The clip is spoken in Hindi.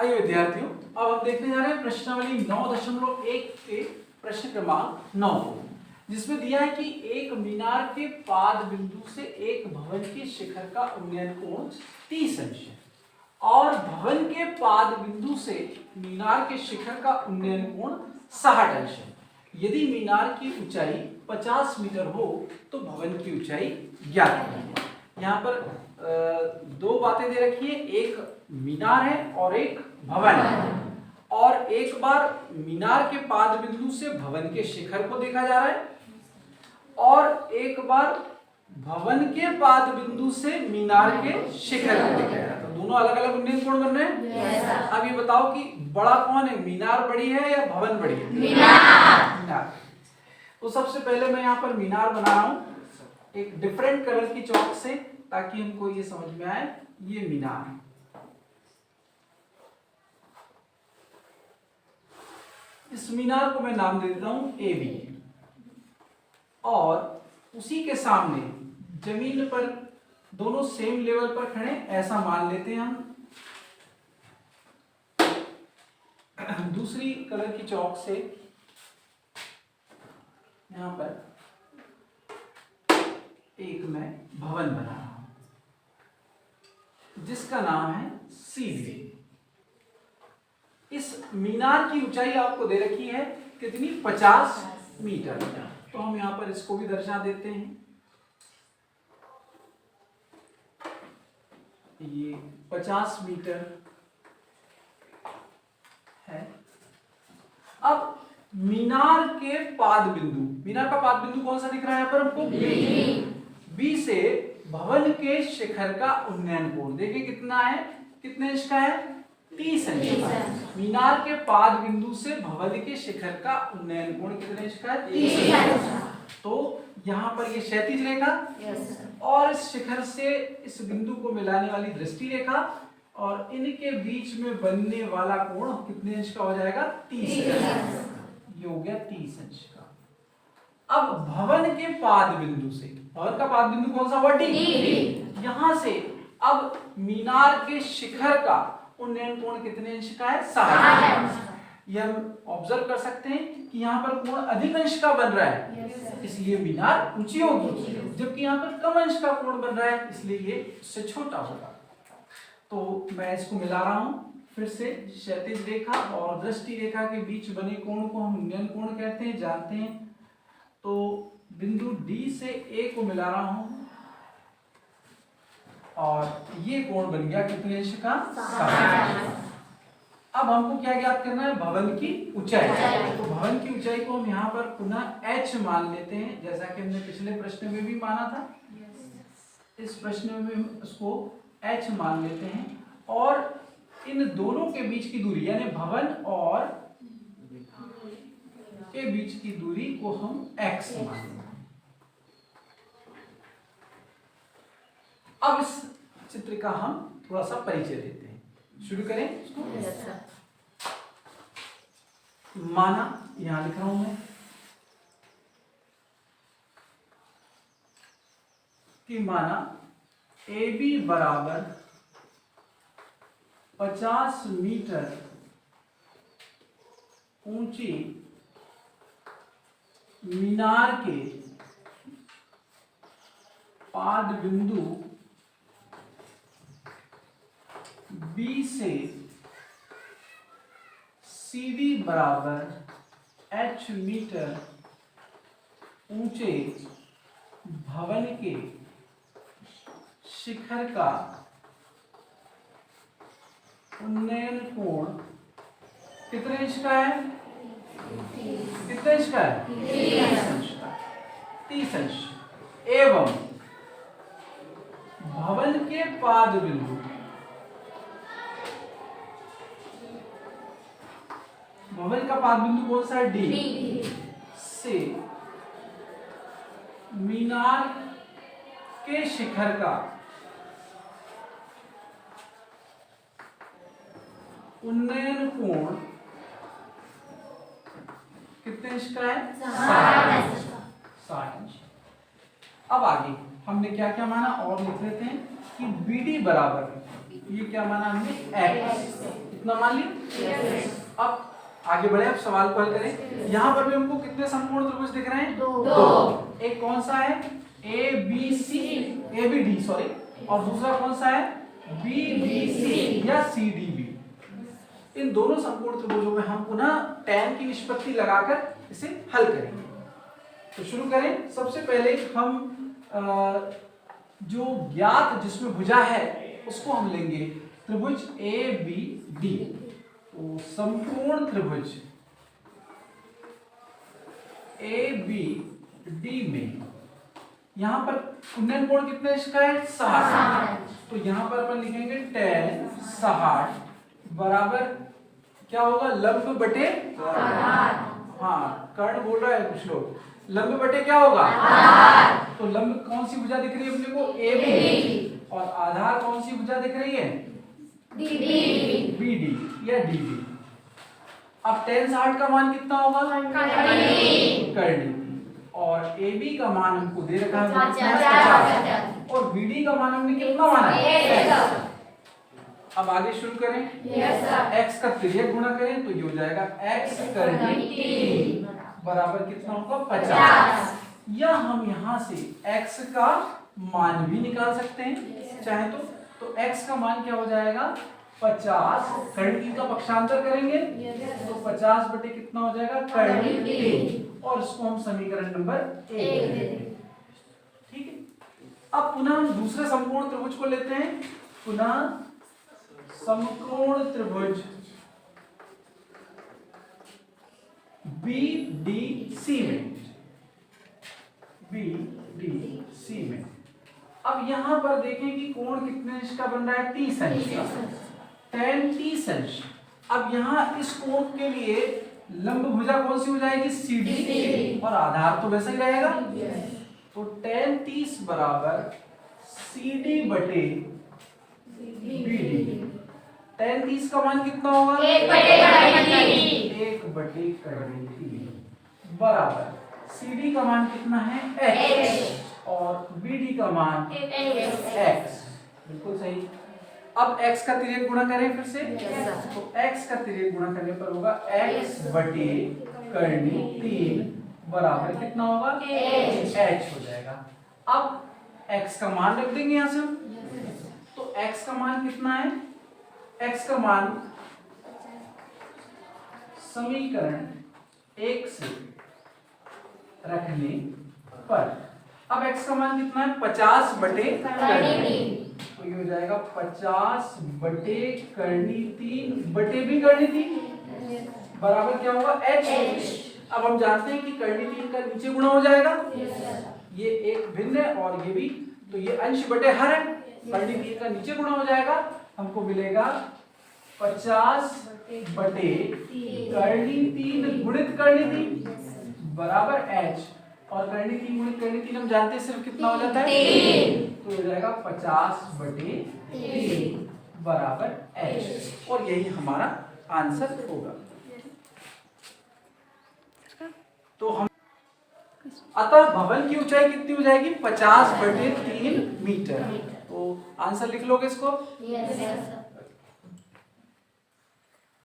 आइए विद्यार्थियों, अब हम देखने जा रहे हैं प्रश्नावली 9.1 के प्रश्न क्रमांक 9 को, जिसमें दिया है कि एक मीनार के पाद बिंदु से एक भवन के शिखर का उन्नयन कोण 30 अंश है और भवन के पाद बिंदु से मीनार के शिखर का उन्नयन कोण 60 अंश है। यदि मीनार की ऊंचाई 50 मीटर हो तो भवन की ऊंचाई ज्ञात करें। यहाँ पर दो बातें दे रखी है, एक मीनार है और एक भवन है, और एक बार मीनार के पाद बिंदु से भवन के शिखर को देखा जा रहा है और एक बार भवन के पाद बिंदु से मीनार के शिखर को देखा जा रहा है। तो दोनों अलग अलग उन्नयन कोण बन रहे हैं। अब ये बताओ कि बड़ा कौन है, मीनार बड़ी है या भवन बड़ी है? मीनार। तो सबसे पहले मैं यहाँ पर मीनार बना रहा हूँ एक डिफरेंट कलर की चौक से, ताकि हमको ये समझ में आए ये मीनार है। इस मीनार को मैं नाम दे देता हूं ए बी, और उसी के सामने जमीन पर दोनों सेम लेवल पर खड़े, ऐसा मान लेते हैं हम। दूसरी कलर की चौक से यहां पर एक मैं भवन बना रहा हूं जिसका नाम है सी बी। इस मीनार की ऊंचाई आपको दे रखी है कितनी, 50 मीटर। तो हम यहां पर इसको भी दर्शा देते हैं, ये 50 मीटर है। अब मीनार के पाद बिंदु, मीनार का पाद बिंदु कौन सा दिख रहा है यहाँ पर हमको? बी से भवन के शिखर का उन्नयन कोण देखिए कितना है, कितने इंच का है? 30 अंश का। मीनार के पाद बिंदु से भवन के शिखर का उन्नयन कोण कितने इंच का है? 30 अंश। तो यहाँ पर ये क्षैतिज रेखा और इस शिखर से इस बिंदु को मिलाने वाली दृष्टि रेखा और इनके बीच में बनने वाला कोण कितने इंच का हो जाएगा? 30 अंश। ये हो गया 30 अंश का। अब भवन के पाद बिंदु से, भवन का पाद बिंदु कौन सा हुआ? डी। यहां से अब मीनार के शिखर का उन्नयन कोण कितने अंश का है? 60 अंश। ये हम ऑब्जर्व कर सकते हैं कि यहाँ पर कोण अधिक अंश का बन रहा है, इसलिए मीनार ऊंची होगी, जबकि यहाँ पर कम अंश का कोण बन रहा है, इसलिए ये इससे छोटा होगा। तो मैं इसको मिला रहा हूं फिर से, क्षैतिज रेखा और दृष्टि रेखा के बीच बने कोण को हम उन्नयन कोण कहते हैं, जानते हैं। तो बिंदु डी से ए को मिला रहा हूं और ये कोण बन गया कितने अंश का? 60। अब हमको क्या ज्ञात करना है? भवन की ऊंचाई। तो भवन की ऊंचाई को हम यहाँ पर पुनः h मान लेते हैं, जैसा कि हमने पिछले प्रश्न में भी माना था। इस प्रश्न में भी उसको h मान लेते हैं और इन दोनों के बीच की दूरी यानी भवन और के बीच की दूरी को हम x मानेंगे। अब इस चित्र का हम थोड़ा सा परिचय देते हैं, शुरू करें इसको। माना, यहां लिख रहा हूं मैं कि माना ए बी बराबर 50 मीटर ऊंची मीनार के पाद बिंदु बी से सी डी बराबर h मीटर ऊंचे भवन के शिखर का उन्नयन कोण कितने इंच का है? कितने इंच का है? 30 अंश। एवं भवन के पाद बिंदु, भवन का पाद बिंदु कौन सा है? डी। से मीनार के शिखर का उन्नयन कोण कितने इंच का है? 60 इंच। अब आगे हमने क्या क्या माना और लिख लेते हैं कि बी डी बराबर, ये क्या माना हमने? x। इतना मान लिया। अब आगे बढ़े, अब सवाल को हल करें। यहाँ पर भी हमको कितने समकोण त्रिभुज दिख रहे हैं? दो। एक कौन सा है? ABD सॉरी, और दूसरा कौन सा है? BBC या CDB। इन दोनों समकोण त्रिभुजों में हम पुनः tan की निष्पत्ति लगाकर इसे हल करेंगे। तो शुरू करें। सबसे पहले हम जो ज्ञात जिसमें भुजा है उसको हम लेंगे त्रिभुज ABD। तो समकोण त्रिभुज ABD में यहाँ पर उन्नयन कोण कितने इसका है? 60। तो यहाँ पर अपन लिखेंगे tan 60 बराबर क्या होगा? लंब बटे आधार। हाँ, कर्ण बोल रहा है कुछ लोग। लंब बटे क्या होगा? आधार। तो लंब कौन सी भुजा दिख रही है अपने को? AB। और आधार कौन सी भुजा दिख रही है? BD या DB। अब tan 60 का मान कितना होगा? कर्णी। और AB का मान हमको दे रखा है 50 और BD का मान हमने कितना माना है? अब आगे शुरू करें। x का तिर्यक गुणा करें तो ये हो जाएगा x कर्णी 3 बराबर कितना होगा? 50। या हम यहाँ से x का मान भी निकाल सकते हैं चाहे तो x का मान क्या हो जाएगा? 50 कर्णी का पक्षांतर करेंगे तो 50 बटे कितना हो जाएगा? कर्णी 3। और इसको हम समीकरण नंबर 1 देंगे। ठीक है। अब पुनः हम दूसरे समकोण त्रिभुज को लेते हैं। पुनः समकोण त्रिभुज BDC में अब यहां पर देखें कि कोण कितने अंश का बन रहा है? 30 अंश का। tan 30 अंश। अब यहां इस कोण के लिए लंब भुजा कौन सी हो जाएगी? CD। और आधार तो वैसा ही रहेगा। तो tan 30 बराबर CD बटे BD। tan 30 का मान कितना होगा? 1 बटे कर्णी 3 बराबर CD का मान कितना है? H और BD का मान X। बिल्कुल सही। अब x का तिर्यक गुणा करें फिर से। तो x का तिर्यक गुणा करने पर होगा x बटे कर्णी 3 बराबर कितना होगा? H हो जाएगा। अब x का मान रख देंगे यहां से हम। तो x का मान कितना है? x का मान समीकरण 1 से रखने पर अब x का मान कितना है? 50 बटे कर्णी। तो ये हो जाएगा 50 बटे कर्णी 3 बटे भी कर्णी 3 बराबर क्या होगा? H। अब हम जानते हैं कि कर्णी 3 का नीचे गुणा हो जाएगा। ये एक भिन्न है और ये भी, तो ये अंश बटे हर है। कर्णी 3 का नीचे गुणा हो जाएगा, हमको मिलेगा 50 बटे कर्णी 3 गुणित कर्णी 3 बराबर H। और कर्णी 3 गुणित कर्णी 3 हम जानते हैं सिर्फ कितना हो जाता है? 3। तो हो जाएगा 50 बटे 3 बराबर H। और यही हमारा आंसर होगा। तो हम अतः भवन की ऊंचाई कितनी हो जाएगी? 50 बटे 3 मीटर। तो आंसर लिख लोगे इसको?